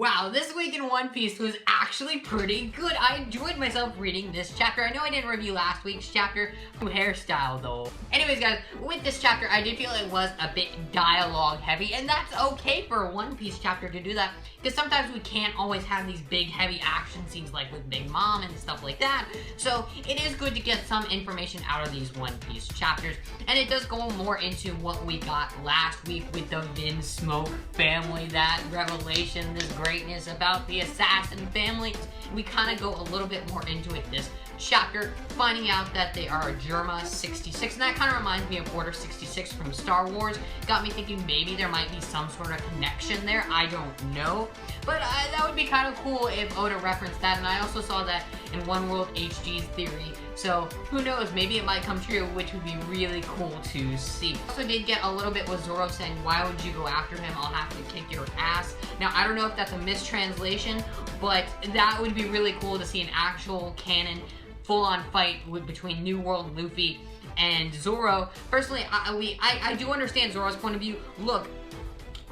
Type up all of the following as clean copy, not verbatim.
Wow, this week in One Piece was actually pretty good. I enjoyed myself reading this chapter. I know I didn't review last week's chapter, hairstyle though. Anyways guys, with this chapter, I did feel it was a bit dialogue heavy, and that's okay for a One Piece chapter to do that, because sometimes we can't always have these big heavy action scenes like with Big Mom and stuff like that. So it is good to get some information out of these One Piece chapters, and it does go more into what we got last week with the Vin Smoke family, that revelation, this greatness about the assassin family. We kind of go a little bit more into it this chapter, finding out that they are Germa 66, and that kind of reminds me of Order 66 from Star Wars. Got me thinking maybe there might be some sort of connection there. I don't know, but that would be kind of cool if Oda referenced that. And I also saw that in One World HG's theory, so who knows, maybe it might come true, which would be really cool to see. Also did get a little bit with Zoro saying, why would you go after him? I'll have to kick your ass. Now I don't know if that's a mistranslation, but that would be really cool to see an actual canon full-on fight between New World Luffy and Zoro. Personally, I do understand Zoro's point of view. Look,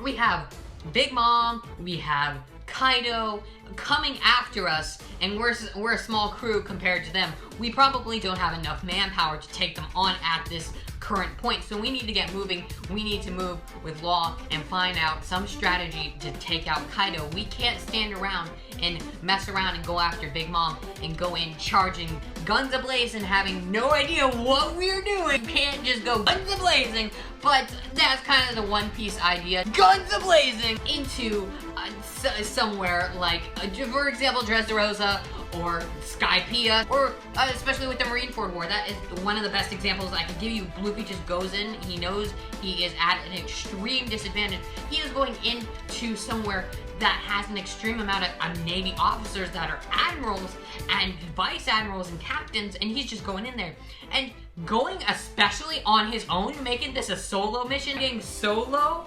we have Big Mom, we have Kaido coming after us, and we're a small crew compared to them. We probably don't have enough manpower to take them on at this current point, so we need to get moving. We need to move with Law and find out some strategy to take out Kaido. We can't stand around and mess around and go after Big Mom and go in charging guns ablaze and having no idea what we're doing. We can't just go guns ablazing, but that's kind of the One Piece idea. Guns ablazing into somewhere like, for example, Dressrosa or Skypiea, or especially with the Marineford War. That is one of the best examples I can give you. Luffy just goes in, he knows he is at an extreme disadvantage. He is going into somewhere that has an extreme amount of Navy officers that are admirals and vice admirals and captains, and he's just going in there. And going especially on his own, making this a solo mission, getting solo,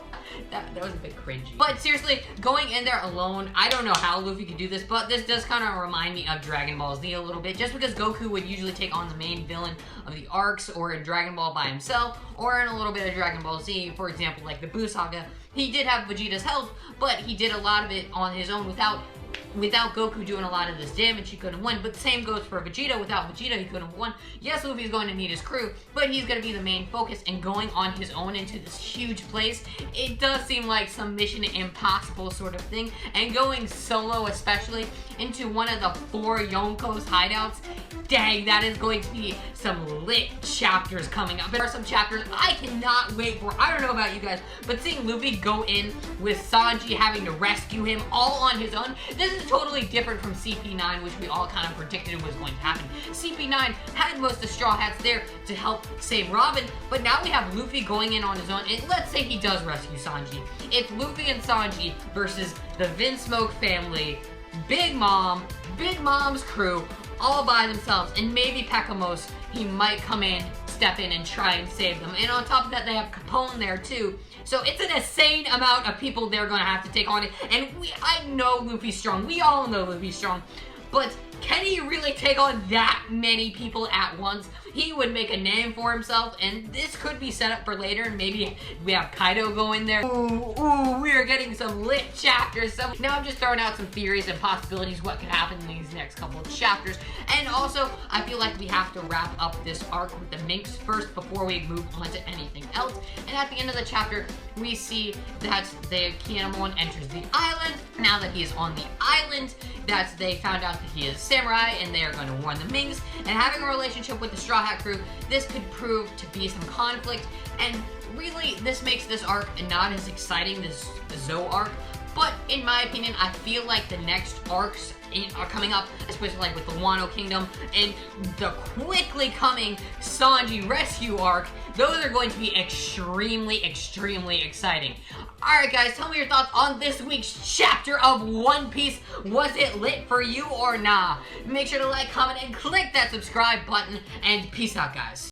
that was a bit cringy. But seriously, going in there alone, I don't know how Luffy could do this, but this does kind of remind me of Dragon Ball Z a little bit, just because Goku would usually take on the main villain of the arcs, or in Dragon Ball by himself, or in a little bit of Dragon Ball Z, for example, like the Buu Saga. He did have Vegeta's help, but he did a lot of it on his own without Goku doing a lot of this damage. He couldn't win, but same goes for Vegeta. Without Vegeta, he couldn't have won. Yes, Luffy's going to need his crew, but he's going to be the main focus, and going on his own into this huge place, it does seem like some Mission Impossible sort of thing, and going solo especially into one of the 4 Yonkos hideouts, dang, that is going to be some lit chapters coming up. There are some chapters I cannot wait for. I don't know about you guys, but seeing Luffy go in with Sanji having to rescue him all on his own, this is totally different from CP9, which we all kind of predicted was going to happen. CP9 had most of the Straw Hats there to help save Robin, but now we have Luffy going in on his own, and let's say he does rescue Sanji. It's Luffy and Sanji versus the Vin Smoke family, Big Mom, Big Mom's crew, all by themselves, and maybe Pekamos, he might come in, step in, and try and save them. And on top of that, they have Capone there too. So it's an insane amount of people they're gonna have to take on it. And I know Luffy's strong. We all know Luffy's strong. But can he really take on that many people at once? He would make a name for himself, and this could be set up for later, and maybe we have Kaido go in there. Ooh, we are getting some lit chapters. So now I'm just throwing out some theories and possibilities what could happen in these next couple of chapters. And also, I feel like we have to wrap up this arc with the Minks first before we move on to anything else. And at the end of the chapter, we see that the Kinemon enters the island. Now that he is on the island, that they found out that he is samurai, and they are going to warn the Minks. And having a relationship with the Straw Hat crew, this could prove to be some conflict, and really this makes this arc not as exciting, this Zou arc. But in my opinion, I feel like the next arcs are coming up, especially like with the Wano Kingdom and the quickly coming Sanji rescue arc. Those are going to be extremely, extremely exciting. Alright guys, tell me your thoughts on this week's chapter of One Piece. Was it lit for you or nah? Make sure to like, comment, and click that subscribe button, and peace out guys.